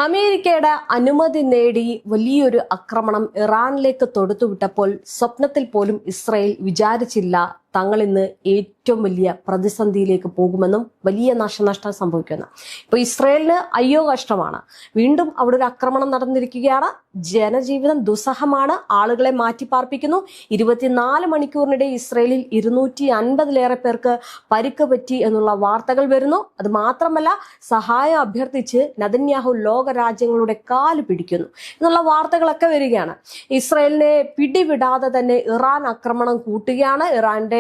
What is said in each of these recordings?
അമേരിക്കയുടെ അനുമതി നേടി വലിയൊരു ആക്രമണം ഇറാനിലേക്ക് തൊടുത്തുവിട്ടപ്പോൾ സ്വപ്നത്തിൽ പോലും ഇസ്രായേൽ വിചാരിച്ചില്ല തങ്ങൾ ഇന്ന് ഏറ്റവും വലിയ പ്രതിസന്ധിയിലേക്ക് പോകുമെന്നും വലിയ നാശനഷ്ടം സംഭവിക്കുന്നു. ഇപ്പൊ ഇസ്രായേലിന് അയ്യോ കഷ്ടമാണ്. വീണ്ടും അവിടെ ഒരു ആക്രമണം നടന്നിരിക്കുകയാണ്. ജനജീവിതം ദുസ്സഹമാണ്. ആളുകളെ മാറ്റിപ്പാർപ്പിക്കുന്നു. 24 മണിക്കൂറിനിടെ ഇസ്രായേലിൽ 250-ലേറെ പേർക്ക് പരിക്ക് പറ്റി എന്നുള്ള വാർത്തകൾ വരുന്നു. അത് മാത്രമല്ല, സഹായം അഭ്യർത്ഥിച്ച് നെതന്യാഹു ലോക രാജ്യങ്ങളുടെ കാല് പിടിക്കുന്നു എന്നുള്ള വാർത്തകളൊക്കെ വരികയാണ്. ഇസ്രായേലിനെ പിടിവിടാതെ തന്നെ ഇറാൻ ആക്രമണം കൂട്ടുകയാണ്. ഇറാന്റെ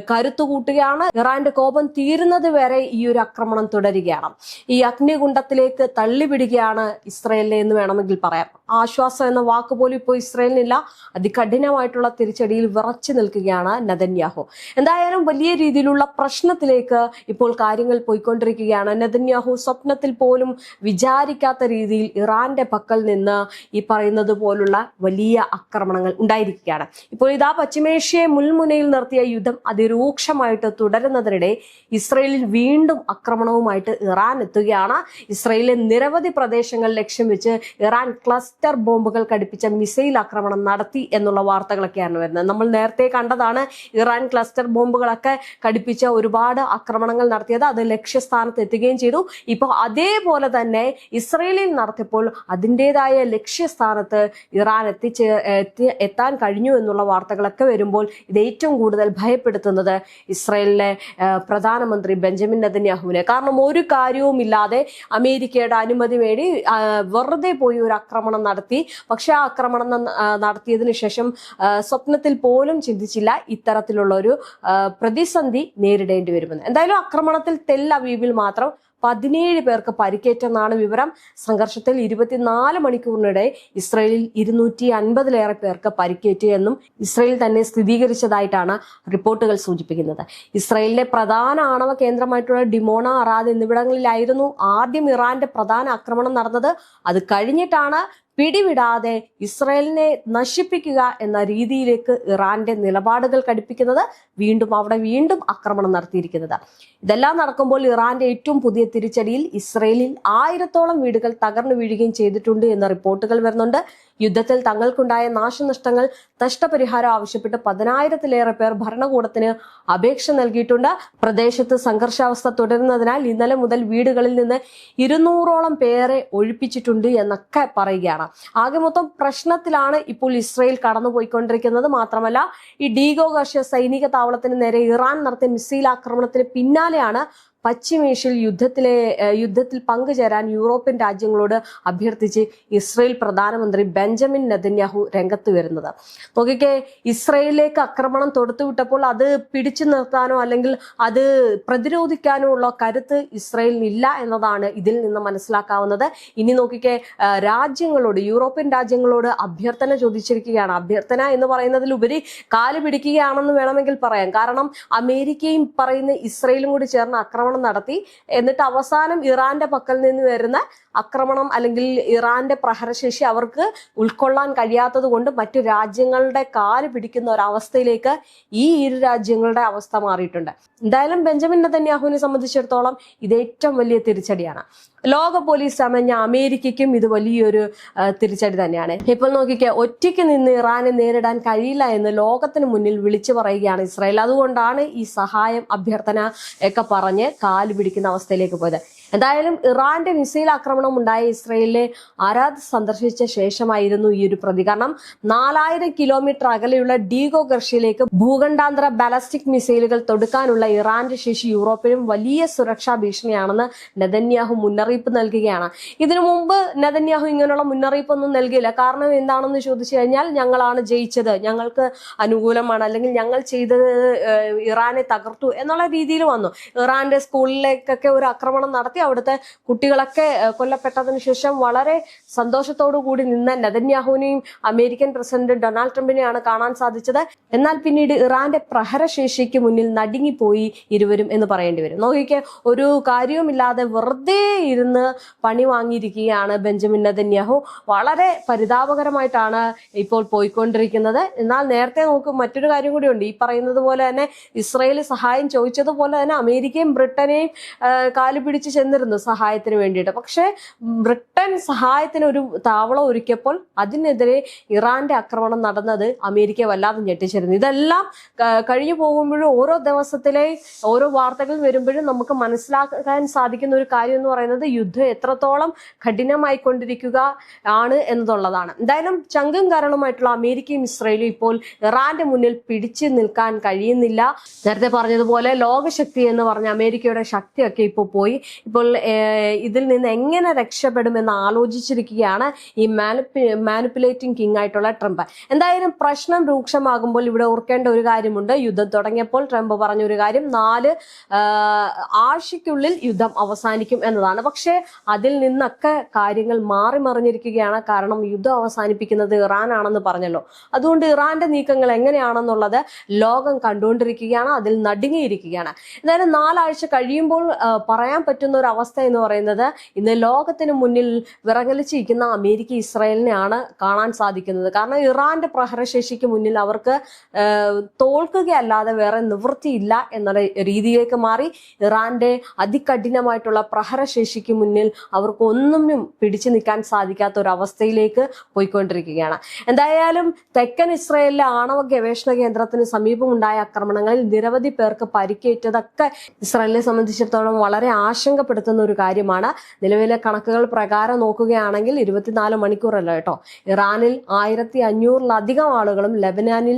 കരുത്തു കൂട്ടുകയാണ്. ഇറാന്റെ കോപം തീരുന്നത് വരെ ഈ ഒരു ആക്രമണം തുടരുകയാണ്. ഈ അഗ്നികുണ്ഡത്തിലേക്ക് തള്ളിവിടുകയാണ് ഇസ്രായേലിനെ എന്ന് വേണമെങ്കിൽ പറയാം. ആശ്വാസം എന്ന വാക്ക് പോലും ഇപ്പോൾ ഇസ്രായേലിനില്ല. അതികഠിനമായിട്ടുള്ള തിരിച്ചടിയിൽ വിറച്ചു നിൽക്കുകയാണ് നെതന്യാഹു. എന്തായാലും വലിയ രീതിയിലുള്ള പ്രശ്നത്തിലേക്ക് ഇപ്പോൾ കാര്യങ്ങൾ പോയിക്കൊണ്ടിരിക്കുകയാണ്. നെതന്യാഹു സ്വപ്നത്തിൽ പോലും വിചാരിക്കാത്ത രീതിയിൽ ഇറാന്റെ പക്കൽ നിന്ന് ഈ പറയുന്നത് പോലുള്ള വലിയ ആക്രമണങ്ങൾ ഉണ്ടായിരിക്കുകയാണ്. ഇപ്പോൾ ഇതാ പശ്ചിമേഷ്യയെ മുൾമുനയിൽ നിർത്തിയ യുദ്ധം അതിരൂക്ഷമായിട്ട് തുടരുന്നതിനിടെ ഇസ്രായേലിൽ വീണ്ടും ആക്രമണവുമായിട്ട് ഇറാൻ എത്തുകയാണ്. ഇസ്രായേലിലെ നിരവധി പ്രദേശങ്ങൾ ലക്ഷ്യം വെച്ച് ഇറാൻ ക്ലസ്റ്റർ ബോംബുകൾ ഘടിപ്പിച്ച മിസൈൽ ആക്രമണം നടത്തി എന്നുള്ള വാർത്തകളൊക്കെയാണ് വരുന്നത്. നമ്മൾ നേരത്തെ കണ്ടതാണ് ഇറാൻ ക്ലസ്റ്റർ ബോംബുകളൊക്കെ ഘടിപ്പിച്ച ഒരുപാട് ആക്രമണങ്ങൾ നടത്തിയത്. അത് ലക്ഷ്യസ്ഥാനത്ത് എത്തുകയും ചെയ്തു. ഇപ്പോൾ അതേപോലെ തന്നെ ഇസ്രായേലിൽ നടത്തിയപ്പോൾ അതിൻ്റെതായ ലക്ഷ്യസ്ഥാനത്ത് ഇറാൻ എത്താൻ കഴിഞ്ഞു എന്നുള്ള വാർത്തകളൊക്കെ വരുമ്പോൾ ഇത് ഏറ്റവും കൂടുതൽ ഭയപ്പെടുത്തുന്നത് ഇസ്രായേലിലെ പ്രധാനമന്ത്രി ബെഞ്ചമിൻ നെതന്യാഹുവിനെ. കാരണം ഒരു കാര്യവുമില്ലാതെ അമേരിക്കയുടെ അനുമതി വേണ്ടി വെറുതെ പോയി ഒരു ആക്രമണം നടത്തി. പക്ഷെ ആ ആക്രമണം നടത്തിയതിനു ശേഷം സ്വപ്നത്തിൽ പോലും ചിന്തിച്ചില്ല ഇത്തരത്തിലുള്ള ഒരു പ്രതിസന്ധി നേരിടേണ്ടി വരുമെന്ന്. എന്തായാലും ആക്രമണത്തിൽ തെൽ അവീവിൽ മാത്രം 17 പേർക്ക് പരിക്കേറ്റെന്നാണ് വിവരം. സംഘർഷത്തിൽ 24 മണിക്കൂറിനിടെ ഇസ്രായേലിൽ 250-ലേറെ പേർക്ക് പരിക്കേറ്റു എന്നും ഇസ്രായേൽ തന്നെ സ്ഥിരീകരിച്ചതായിട്ടാണ് റിപ്പോർട്ടുകൾ സൂചിപ്പിക്കുന്നത്. ഇസ്രായേലിലെ പ്രധാന ആണവ കേന്ദ്രമായിട്ടുള്ള ഡിമോണ, അറാദ് എന്നിവിടങ്ങളിലായിരുന്നു ആദ്യം ഇറാന്റെ പ്രധാന ആക്രമണം നടന്നത്. അത് കഴിഞ്ഞിട്ടാണ് പിടിവിടാതെ ഇസ്രായേലിനെ നശിപ്പിക്കുക എന്ന രീതിയിലേക്ക് ഇറാന്റെ നിലപാടുകൾ ഘടിപ്പിക്കുന്നത്. വീണ്ടും ആക്രമണം നടത്തിയിരിക്കുന്നത്. ഇതെല്ലാം നടക്കുമ്പോൾ ഇറാന്റെ ഏറ്റവും പുതിയ തിരിച്ചടിയിൽ ഇസ്രായേലിൽ 1000-ഓളം വീടുകൾ തകർന്നു വീഴുകയും ചെയ്തിട്ടുണ്ട് എന്ന റിപ്പോർട്ടുകൾ വരുന്നുണ്ട്. യുദ്ധത്തിൽ തങ്ങൾക്കുണ്ടായ നാശനഷ്ടങ്ങൾ നഷ്ടപരിഹാരം ആവശ്യപ്പെട്ട് 10,000-ലേറെ പേർ ഭരണകൂടത്തിന് അപേക്ഷ നൽകിയിട്ടുണ്ട്. പ്രദേശത്ത് സംഘർഷാവസ്ഥ തുടരുന്നതിനാൽ ഇന്നലെ മുതൽ വീടുകളിൽ നിന്ന് 200-ഓളം പേരെ ഒഴിപ്പിച്ചിട്ടുണ്ട് എന്നൊക്കെ പറയുകയാണ്. ആകെ മൊത്തം പ്രശ്നത്തിലാണ് ഇപ്പോൾ ഇസ്രായേൽ കടന്നുപോയിക്കൊണ്ടിരിക്കുന്നത്. മാത്രമല്ല, ഈ ഡീഗോ ഗർഷ്യ സൈനിക താവളത്തിന് നേരെ ഇറാൻ നടത്തിയ മിസൈൽ ആക്രമണത്തിന് പിന്നാലെയാണ് പശ്ചിമേഷ്യയിൽ യുദ്ധത്തിൽ പങ്കുചേരാൻ യൂറോപ്യൻ രാജ്യങ്ങളോട് അഭ്യർത്ഥിച്ച് ഇസ്രായേൽ പ്രധാനമന്ത്രി ബെഞ്ചമിൻ നെതന്യാഹു രംഗത്ത് വരുന്നത്. നോക്കിക്കേ, ഇസ്രായേലിലേക്ക് ആക്രമണം തൊടുത്തുവിട്ടപ്പോൾ അത് പിടിച്ചു നിർത്താനോ അല്ലെങ്കിൽ അത് പ്രതിരോധിക്കാനോ ഉള്ള കരുത്ത് ഇസ്രായേലിനില്ല എന്നതാണ് ഇതിൽ നിന്ന് മനസ്സിലാക്കാവുന്നത്. ഇനി നോക്കിക്കേ, യൂറോപ്യൻ രാജ്യങ്ങളോട് അഭ്യർത്ഥന ചോദിച്ചിരിക്കുകയാണ്. അഭ്യർത്ഥന എന്ന് പറയുന്നതിലുപരി കാല് പിടിക്കുകയാണെന്ന് വേണമെങ്കിൽ പറയാം. കാരണം അമേരിക്കയും പറയുന്ന ഇസ്രായേലും കൂടി ചേർന്ന് ആക്രമണം നടത്തി. എന്നിട്ട് അവസാനം ഇറാന്റെ പക്കൽ നിന്ന് വരുന്ന ആക്രമണം അല്ലെങ്കിൽ ഇറാന്റെ പ്രഹരശേഷി അവർക്ക് ഉൾക്കൊള്ളാൻ കഴിയാത്തത് കൊണ്ട് മറ്റു രാജ്യങ്ങളുടെ കാല് പിടിക്കുന്ന ഒരവസ്ഥയിലേക്ക് ഈ ഇരു രാജ്യങ്ങളുടെ അവസ്ഥ മാറിയിട്ടുണ്ട്. എന്തായാലും ബെഞ്ചമിൻ നെതന്യാഹുവിനെ സംബന്ധിച്ചിടത്തോളം ഇത് ഏറ്റവും വലിയ തിരിച്ചടിയാണ്. ലോക പോലീസ് ചമഞ്ഞ അമേരിക്കയ്ക്കും ഇത് വലിയൊരു തിരിച്ചടി തന്നെയാണ്. ഇപ്പോൾ നോക്കിക്കേ, ഒറ്റയ്ക്ക് നിന്ന് ഇറാനെ നേരിടാൻ കഴിയില്ല എന്ന് ലോകത്തിന് മുന്നിൽ വിളിച്ചു പറയുകയാണ് ഇസ്രായേൽ. അതുകൊണ്ടാണ് ഈ സഹായം അഭ്യർത്ഥന ഒക്കെ പറഞ്ഞ് കാല് പിടിക്കുന്ന അവസ്ഥയിലേക്ക് പോയത്. എന്തായാലും ഇറാന്റെ മിസൈൽ ആക്രമണം ഉണ്ടായ ഇസ്രായേലിലെ അറാദ് സന്ദർശിച്ച ശേഷമായിരുന്നു ഈ ഒരു പ്രതികരണം. 4000 കിലോമീറ്റർ അകലെയുള്ള ഡീഗോ ഗർഷ്യയിലേക്ക് ഭൂഖണ്ഡാന്തര ബാലസ്റ്റിക് മിസൈലുകൾ തൊടുക്കാനുള്ള ഇറാന്റെ ശേഷി യൂറോപ്പിനും വലിയ സുരക്ഷാ ഭീഷണിയാണെന്ന് നെതന്യാഹു മുന്നറിയിപ്പ് നൽകുകയാണ്. ഇതിനു മുമ്പ് നെതന്യാഹു ഇങ്ങനെയുള്ള മുന്നറിയിപ്പൊന്നും നൽകിയില്ല. കാരണം എന്താണെന്ന് ചോദിച്ചു കഴിഞ്ഞാൽ, ഞങ്ങളാണ് ജയിച്ചത്, ഞങ്ങൾക്ക് അനുകൂലമാണ്, അല്ലെങ്കിൽ ഞങ്ങൾ ചെയ്തത് ഇറാനെ തകർത്തു എന്നുള്ള രീതിയിൽ വന്നു. ഇറാന്റെ സ്കൂളിലേക്കൊക്കെ ഒരു ആക്രമണം നടത്തി അവിടുത്തെ കുട്ടികളൊക്കെ കൊല്ലപ്പെട്ടതിനു ശേഷം വളരെ സന്തോഷത്തോടു കൂടി നിന്ന നെതന്യാഹുവിനെയും അമേരിക്കൻ പ്രസിഡന്റ് ഡൊണാൾഡ് ട്രംപിനെയാണ് കാണാൻ സാധിച്ചത്. എന്നാൽ പിന്നീട് ഇറാന്റെ പ്രഹരശേഷിക്ക് മുന്നിൽ നടുങ്ങിപ്പോയി ഇരുവരും എന്ന് പറയേണ്ടി വരും. നോക്കിക്കെ, ഒരു കാര്യവുമില്ലാതെ വെറുതെ ഇരുന്ന് പണി വാങ്ങിയിരിക്കുകയാണ് ബെഞ്ചമിൻ നെതന്യാഹു. വളരെ പരിതാപകരമായിട്ടാണ് ഇപ്പോൾ പോയിക്കൊണ്ടിരിക്കുന്നത്. എന്നാൽ നേരത്തെ നോക്കും, മറ്റൊരു കാര്യം കൂടിയുണ്ട്. ഈ പറയുന്നത് പോലെ തന്നെ ഇസ്രായേൽ സഹായം ചോദിച്ചതുപോലെ തന്നെ അമേരിക്കയും ബ്രിട്ടനെയും കാലുപിടിച്ച് ചെന്ന് നിന്നിരുന്നു സഹായത്തിന് വേണ്ടിയിട്ട്. പക്ഷേ ബ്രിട്ടൻ സഹായത്തിന് ഒരു താവളം ഒരുക്കിയപ്പോൾ അതിനെതിരെ ഇറാന്റെ ആക്രമണം നടന്നത് അമേരിക്കയെ വല്ലാതെ ഞെട്ടിച്ചിരുന്നു. ഇതെല്ലാം കഴിഞ്ഞു പോകുമ്പോഴും ഓരോ ദിവസത്തിലെ ഓരോ വാർത്തകൾ വരുമ്പോഴും നമുക്ക് മനസ്സിലാക്കാൻ സാധിക്കുന്ന ഒരു കാര്യം എന്ന് പറയുന്നത് യുദ്ധം എത്രത്തോളം കഠിനമായിക്കൊണ്ടിരിക്കുക ആണ് എന്നുള്ളതാണ്. എന്തായാലും ചങ്കും കരളുമായിട്ടുള്ള അമേരിക്കയും ഇസ്രയേലും ഇപ്പോൾ ഇറാന്റെ മുന്നിൽ പിടിച്ചു നിൽക്കാൻ കഴിയുന്നില്ല. നേരത്തെ പറഞ്ഞതുപോലെ ലോകശക്തി എന്ന് പറഞ്ഞ അമേരിക്കയുടെ ശക്തിയൊക്കെ ഇപ്പോൾ പോയി. ഇപ്പോൾ ഇതിൽ നിന്ന് എങ്ങനെ രക്ഷപ്പെടുമെന്ന് ആലോചിച്ചിരിക്കുകയാണ് ഈ മാനിപ്പുലേറ്റിംഗ് കിങ് ആയിട്ടുള്ള ട്രംപ്. എന്തായാലും പ്രശ്നം രൂക്ഷമാകുമ്പോൾ ഇവിടെ ഓർക്കേണ്ട ഒരു കാര്യമുണ്ട്. യുദ്ധം തുടങ്ങിയപ്പോൾ ട്രംപ് പറഞ്ഞ ഒരു കാര്യം 4 ആഴ്ചയ്ക്കുള്ളിൽ യുദ്ധം അവസാനിക്കും എന്നതാണ്. പക്ഷേ അതിൽ നിന്നൊക്കെ കാര്യങ്ങൾ മാറി മറിഞ്ഞിരിക്കുകയാണ്. കാരണം യുദ്ധം അവസാനിപ്പിക്കുന്നത് ഇറാനാണെന്ന് പറഞ്ഞല്ലോ. അതുകൊണ്ട് ഇറാന്റെ നീക്കങ്ങൾ എങ്ങനെയാണെന്നുള്ളത് ലോകം കണ്ടുകൊണ്ടിരിക്കുകയാണ്, അതിൽ നടുങ്ങിയിരിക്കുകയാണ്. എന്തായാലും 4 ആഴ്ച കഴിയുമ്പോൾ പറയാൻ പറ്റുന്ന ഒരു അവസ്ഥ എന്ന് പറയുന്നത് ഇന്ന് ലോകത്തിന് മുന്നിൽ വിറങ്ങലിച്ചിരിക്കുന്ന അമേരിക്ക ഇസ്രായേലിനെയാണ് കാണാൻ സാധിക്കുന്നത്. കാരണം ഇറാന്റെ പ്രഹരശേഷിക്ക് മുന്നിൽ അവർക്ക് തോൽക്കുകയല്ലാതെ വേറെ നിവൃത്തിയില്ല എന്ന രീതിയിലേക്ക് മാറി. ഇറാന്റെ അതികഠിനമായിട്ടുള്ള പ്രഹരശേഷിക്ക് മുന്നിൽ അവർക്ക് ഒന്നും പിടിച്ചു നിൽക്കാൻ സാധിക്കാത്ത ഒരു അവസ്ഥയിലേക്ക് പോയിക്കൊണ്ടിരിക്കുകയാണ്. എന്തായാലും തെക്കൻ ഇസ്രായേലിലെ ആണവ ഗവേഷണ കേന്ദ്രത്തിന് സമീപമുണ്ടായ ആക്രമണങ്ങളിൽ നിരവധി പേർക്ക് പരിക്കേറ്റതൊക്കെ ഇസ്രായേലിനെ സംബന്ധിച്ചിടത്തോളം വളരെ ആശങ്കപ്പെടുത്തുന്ന ഒരു കാര്യമാണ്. നിലവിലെ കണക്കുകൾ പ്രകാരം നോക്കുകയാണെങ്കിൽ 24 മണിക്കൂറല്ല കേട്ടോ, ഇറാനിൽ 1500-ലധികം ആളുകളും ലെബനാനിൽ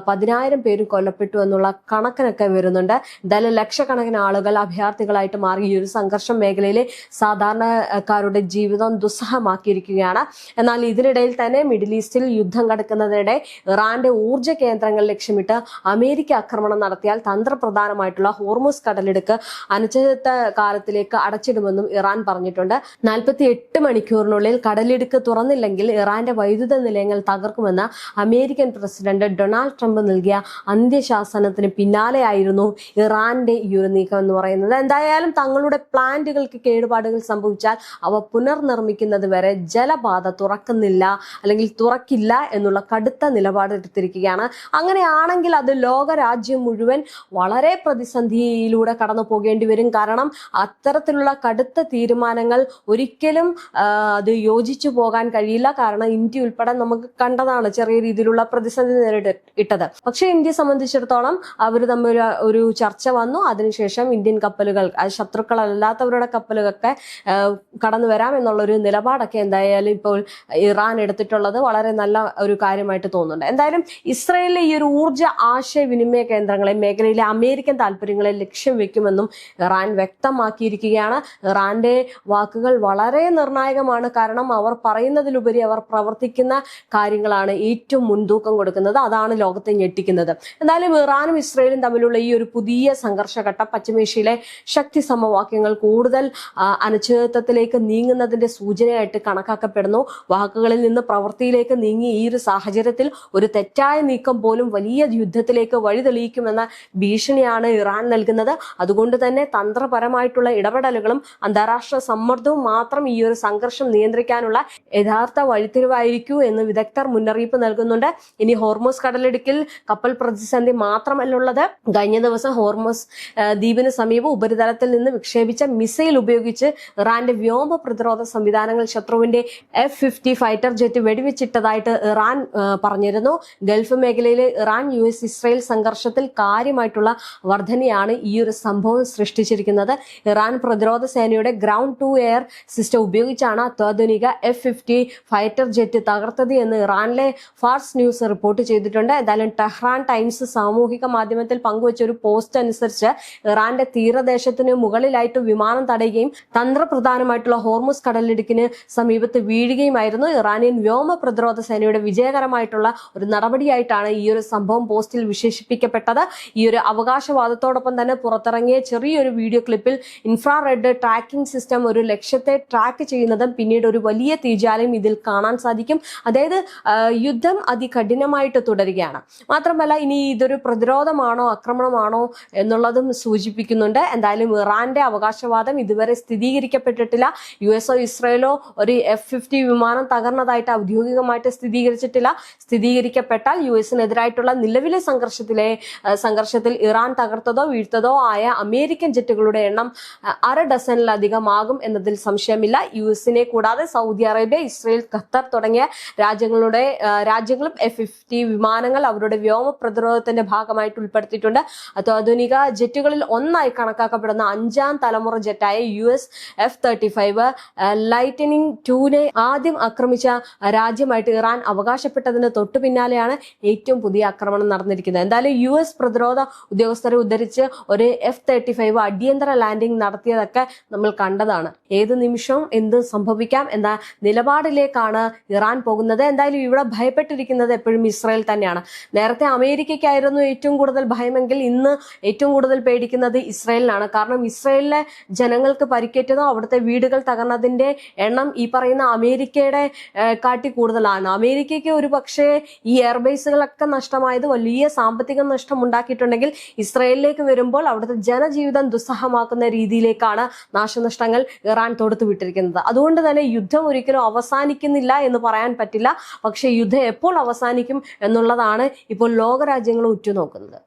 10,000 പേരും കൊല്ലപ്പെട്ടു എന്നുള്ള കണക്കിനൊക്കെ വരുന്നുണ്ട്. എന്തായാലും ലക്ഷക്കണക്കിന് ആളുകൾ അഭയാർത്ഥികളായിട്ട് മാറി ഈ ഒരു സംഘർഷം മേഖലയിലെ സാധാരണക്കാരുടെ ജീവിതം ദുസ്സഹമാക്കിയിരിക്കുകയാണ്. എന്നാൽ ഇതിനിടയിൽ തന്നെ മിഡിൽ ഈസ്റ്റിൽ യുദ്ധം നടക്കുന്നതിനിടെ ഇറാന്റെ ഊർജ്ജ കേന്ദ്രങ്ങൾ ലക്ഷ്യമിട്ട് അമേരിക്ക ആക്രമണം നടത്തിയാൽ തന്ത്രപ്രധാനമായിട്ടുള്ള ഹോർമുസ് കടലിടുക്ക് അനിശ്ചിത കാലത്തിലേക്ക് അടച്ചിടുമെന്നും ഇറാൻ പറഞ്ഞിട്ടുണ്ട്. 48 മണിക്കൂറിനുള്ളിൽ കടലിടുക്ക് തുറന്നില്ലെങ്കിൽ ഇറാന്റെ വൈദ്യുത നിലയങ്ങൾ തകർക്കുമെന്ന് അമേരിക്കൻ പ്രസിഡന്റ് ഡൊണാൾഡ് ട്രംപ് നൽകിയ അന്ത്യശാസനത്തിന് പിന്നാലെയായിരുന്നു ഇറാന്റെ ഈ ഒരു നീക്കം എന്ന് പറയുന്നത്. എന്തായാലും തങ്ങളുടെ പ്ലാന്റുകൾക്ക് കേടുപാടുകൾ സംഭവിച്ചാൽ അവ പുനർനിർമ്മിക്കുന്നത് വരെ ജലപാത തുറക്കുന്നില്ല അല്ലെങ്കിൽ തുറക്കില്ല എന്നുള്ള കടുത്ത നിലപാടെടുത്തിരിക്കുകയാണ്. അങ്ങനെയാണെങ്കിൽ അത് ലോകരാജ്യം മുഴുവൻ വളരെ പ്രതിസന്ധിയിലൂടെ കടന്നു പോകേണ്ടി വരും. കാരണം അത്തരത്തിലുള്ള കടുത്ത തീരുമാനങ്ങൾ ഒരിക്കലും അത് യോജിച്ചു പോകാൻ കഴിയില്ല. കാരണം ഇന്ത്യ ഉൾപ്പെടെ നമുക്ക് കണ്ടതാണ് ചെറിയ രീതിയിലുള്ള പ്രതിസന്ധി നേരിട്ടത്. പക്ഷെ ഇന്ത്യയെ സംബന്ധിച്ചിടത്തോളം അവർ തമ്മിൽ ഒരു ചർച്ച വന്നു. അതിനുശേഷം ഇന്ത്യൻ കപ്പലുകൾ, ശത്രുക്കളല്ലാത്തവരുടെ കപ്പലുകളൊക്കെ കടന്നു വരാം എന്നുള്ളൊരു നിലപാടൊക്കെ എന്തായാലും ഇപ്പോൾ ഇറാൻ എടുത്തിട്ടുള്ളത് വളരെ നല്ല ഒരു കാര്യമായിട്ട് തോന്നുന്നുണ്ട്. എന്തായാലും ഇസ്രയേലിലെ ഈ ഒരു ഊർജ്ജ ആശയവിനിമയ കേന്ദ്രങ്ങളെ മേഖലയിലെ അമേരിക്കൻ താല്പര്യങ്ങളെ ലക്ഷ്യം വെക്കുമെന്നും ഇറാൻ വ്യക്തമാക്കിയിരിക്കുകയാണ്. ഇറാന്റെ വാക്കുകൾ വളരെ നിർണായകമാണ്. കാരണം അവർ പറയുന്നതിലുപരി അവർ പ്രവർത്തിക്കുന്ന കാര്യങ്ങളാണ് ഏറ്റവും മുൻതൂക്കം കൊടുക്കുന്നത്. അതാണ് ലോകത്തെ ഞെട്ടിക്കുന്നത്. എന്തായാലും ഇറാനും ഇസ്രയേലും തമ്മിലുള്ള ഈ ഒരു പുതിയ സംഘർഷഘട്ടം പശ്ചിമേഷ്യയിലെ ശക്തി സമവാക്യങ്ങൾ കൂടുതൽ അനിശ്ചിതത്വത്തിലേക്ക് നീങ്ങുന്നതിന്റെ സൂചനയായിട്ട് കണക്കാക്കപ്പെടുന്നു. വാക്കുകളിൽ നിന്ന് പ്രവൃത്തിയിലേക്ക് നീങ്ങി ഈ ഒരു സാഹചര്യത്തിൽ ഒരു തെറ്റായ നീക്കം പോലും വലിയ യുദ്ധത്തിലേക്ക് വഴിതെളിയിക്കുമെന്ന ഭീഷണിയാണ് ഇറാൻ നൽകുന്നത്. അതുകൊണ്ട് തന്നെ തന്ത്രപരമായിട്ടുള്ള ഇടപെടലുകളും അന്താരാഷ്ട്ര സമ്മർദ്ദവും മാത്രം ഈ ഒരു സംഘർഷം നിയന്ത്രിക്കാനുള്ള യഥാർത്ഥ വഴിത്തിരിവായിരിക്കൂ എന്ന് വിദഗ്ധർ മുന്നറിയിപ്പ് നൽകുന്നുണ്ട്. ഇനി ഹോർമോസ് കടലിടുക്കിൽ കപ്പൽ പ്രതിസന്ധി മാത്രമല്ലുള്ളത്. കഴിഞ്ഞ ദിവസം ഹോർമോസ് ദ്വീപിന് സമീപം ഉപരിതലത്തിൽ നിന്ന് വിക്ഷേപിച്ച മിസൈൽ ഉപയോഗിച്ച് ഇറാന്റെ വ്യോമ പ്രതിരോധ സംവിധാനങ്ങൾ ശത്രുവിന്റെ F-50 ഫൈറ്റർ ജെറ്റ് വെടിവെച്ചിട്ടതായിട്ട് ഇറാൻ പറഞ്ഞിരുന്നു. ഗൾഫ് മേഖലയിലെ ഇറാൻ US ഇസ്രായേൽ സംഘർഷത്തിൽ കാര്യമായിട്ടുള്ള വർധനയാണ് ഈ ഒരു സംഭവം സൃഷ്ടിച്ചിരിക്കുന്നത്. ഇറാൻ പ്രതിരോധ സേനയുടെ ഗ്രൗണ്ട് ടു എയർ സിസ്റ്റം ഉപയോഗിച്ചാണ് അത്യാധുനിക F-50 ഫൈറ്റർ ജെറ്റ് തകർത്തത് എന്ന് ഇറാനിലെ ഫാർസ് ന്യൂസ് റിപ്പോർട്ട് ചെയ്തിട്ടുണ്ട്. എന്തായാലും ടെഹ്റാൻ ടൈംസ് സാമൂഹിക മാധ്യമത്തിൽ പങ്കുവച്ച ഒരു പോസ്റ്റ് അനുസരിച്ച് ഇറാന്റെ തീരദേശത്തിന് മുകളിലായിട്ട് വിമാനം തടയുകയും തന്ത്രപ്രധാനമായിട്ടുള്ള ഹോർമുസ് കടലിടുക്കിന് സമീപത്ത് വീഴുകയുമായിരുന്നു. ഇറാനിയൻ വ്യോമ പ്രതിരോധ സേനയുടെ വിജയകരമായിട്ടുള്ള ഒരു നടപടിയായിട്ടാണ് ഈ ഒരു സംഭവം പോസ്റ്റിൽ വിശേഷിപ്പിക്കപ്പെട്ടത്. ഈ ഒരു അവകാശവാദത്തോടൊപ്പം തന്നെ പുറത്തിറങ്ങിയ ചെറിയൊരു വീഡിയോ ക്ലിപ്പിൽ ഇൻഫ്രാറെഡ് ട്രാക്കിംഗ് സിസ്റ്റം ഒരു ലക്ഷ്യത്തെ ട്രാക്ക് ചെയ്യുന്നതും പിന്നീട് ഒരു വലിയ തീജ്വാലയും ഇതിൽ കാണാൻ സാധിക്കും. അതായത് യുദ്ധം അതികഠിനമായിട്ട് തുടരുകയാണ്. മാത്രമല്ല ഇനി ഇതൊരു പ്രതിരോധമാണോ ആക്രമണമാണോ എന്നുള്ളതും സൂചിപ്പിക്കുന്നുണ്ട്. എന്തായാലും ഇറാന്റെ അവകാശവാദം ഇതുവരെ സ്ഥിരീകരിക്കപ്പെട്ടിട്ടില്ല. US-ഓ ഇസ്രായേലോ ഒരു F-50 വിമാനം തകർന്നതായിട്ട് ഔദ്യോഗികമായിട്ട് സ്ഥിരീകരിച്ചിട്ടില്ല. സ്ഥിരീകരിക്കപ്പെട്ടാൽ US-നെതിരായിട്ടുള്ള നിലവിലെ സംഘർഷത്തിൽ ഇറാൻ തകർത്തതോ വീഴ്ത്തതോ ആയ അമേരിക്കൻ ജെറ്റുകളുടെ എണ്ണം 6 ഡസനിലധികമാകും എന്നതിൽ സംശയമില്ല. US കൂടാതെ സൗദി അറേബ്യ, ഇസ്രയേൽ, ഖത്തർ തുടങ്ങിയ രാജ്യങ്ങളും F-50 വിമാനങ്ങൾ അവരുടെ വ്യോമ പ്രതിരോധത്തിന്റെ ഭാഗമായിട്ട് ഉൾപ്പെടുത്തിയിട്ടുണ്ട്. അത്യാധുനിക ജെറ്റുകളിൽ ഒന്നായി കണക്കാക്കപ്പെടുന്ന 5ാം തലമുറ ജെറ്റായ US F-35 ലൈറ്റനിങ് 2 ആദ്യം ആക്രമിച്ച രാജ്യമായിട്ട് ഇറാൻ അവകാശപ്പെട്ടതിന് തൊട്ടു പിന്നാലെയാണ് ഏറ്റവും പുതിയ ആക്രമണം നടന്നിരിക്കുന്നത്. എന്തായാലും US പ്രതിരോധ ഉദ്യോഗസ്ഥരെ ഉദ്ധരിച്ച് ഒരു F-35 അടിയന്തര ലാൻഡിംഗ് നടത്തിയതൊക്കെ നമ്മൾ കണ്ടതാണ്. ഏത് നിമിഷവും എന്ത് സംഭവിക്കാം എന്ന നിലപാടിലേക്കാണ് ഇറാൻ പോകുന്നത്. എന്തായാലും ഇവിടെ ഭയപ്പെട്ടിരിക്കുന്നത് എപ്പോഴും ഇസ്രായേൽ തന്നെയാണ്. നേരത്തെ അമേരിക്കയ്ക്കായിരുന്നു ഏറ്റവും കൂടുതൽ ഭയമെങ്കിൽ ഇന്ന് ഏറ്റവും കൂടുതൽ പേടിക്കുന്നത് ഇസ്രായേലിനാണ്. കാരണം ഇസ്രായേലിലെ ജനങ്ങൾക്ക് പരിക്കേറ്റതോ അവിടുത്തെ വീടുകൾ തകർന്നതിന്റെ എണ്ണം ഈ പറയുന്ന അമേരിക്കയുടെ കാട്ടി കൂടുതലാണ്. അമേരിക്കയ്ക്ക് ഒരു പക്ഷേ ഈ എയർബേസുകളൊക്കെ നഷ്ടമായത് വലിയ സാമ്പത്തിക നഷ്ടം ഉണ്ടാക്കിയിട്ടുണ്ടെങ്കിൽ ഇസ്രായേലിലേക്ക് വരുമ്പോൾ അവിടുത്തെ ജനജീവിതം ദുസ്സഹമാക്കുന്ന രീതിയിലേക്കാണ് നാശനഷ്ടങ്ങൾ ഇറാൻ തൊടുത്തുവിട്ടിരിക്കുന്നത്. അതുകൊണ്ട് തന്നെ യുദ്ധം ഒരിക്കലും അവസാനിക്കുന്നില്ല എന്ന് പറയാൻ പറ്റില്ല. പക്ഷേ യുദ്ധം എപ്പോൾ അവസാനിക്കും എന്നുള്ളതാണ് ഇപ്പോൾ ലോകരാജ്യങ്ങൾ ഉറ്റുനോക്കുന്നത്.